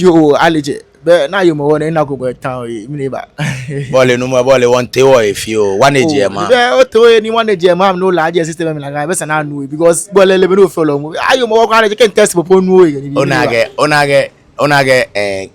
yo allergy. But now you more than go go town. Me ba. Ball no more ball one teo if you one age man. Yeah, to anyone the jam no large system like I better now know because ball le no follow. Are you more you can test upon no. Onage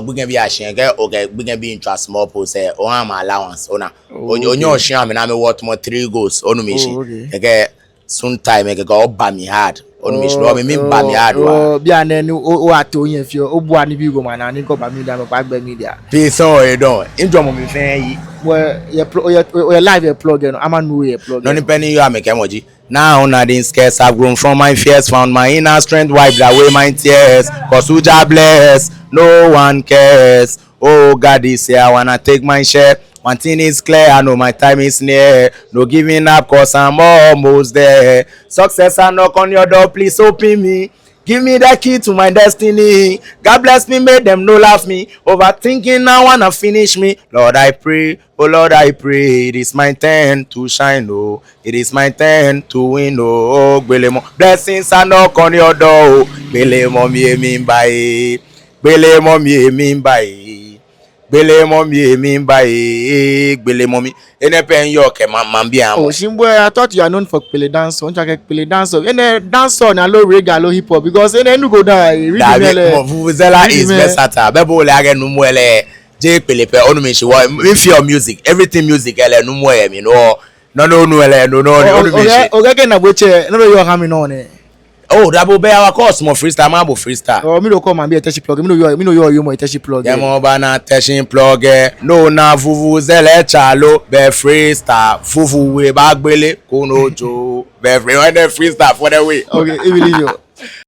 we can be ashamed okay we can be in trust small post o am allowance ona onyo ohia me na me what more 3 goals onu me shi okay soon time e go ba me hard onu me shi no me ba me hard wa bia na ni o ato yin fi o bu ani bi go man na ni go ba me da me pa gba media pe so e don indro mo me fen yi well your live your plug no am no your plug no ni penny you am kemoji. Now on the scarce I've grown from my fears, found my inner strength, wiped away my tears. Cause who Jah bless, no one cares. Oh God, this year I wanna take my share. One thing is clear, I know my time is near. No giving up cause I'm almost there. Success I knock on your door, please open me. Give me the key to my destiny. God bless me, make them no laugh me. Overthinking, I wanna finish me. Lord, I pray, oh Lord, I pray. It is my turn to shine, oh. It is my turn to win, oh. Blessings I knock on your door. Bele mo mi mean by. Bele mo mi mean by. Bele mommy mean by Bele mommy. Any pen york man be am. Oh, Shimbo, I thought you are known for pele dance. Won't you get pele dance? And dance on a low reggae, low hip hop because then you go down. Vuvuzela is versatile. Bebo le again no mwele. J pele pe onu me she wa. If your music, everything music ele no mwe me no. No ele no onu me she. Okay, na boche. No you have me no ne. Oh, that will be our course more freestyle, man, freestyle. Oh, me don't come and be a touchy plug. Me know you more touchy plug. Yeah, more banana touchy plug. No, na vuvuzela chalo be freestyle. Fufu we bagbele kono jo be freestyle for the way. Okay, I believe you.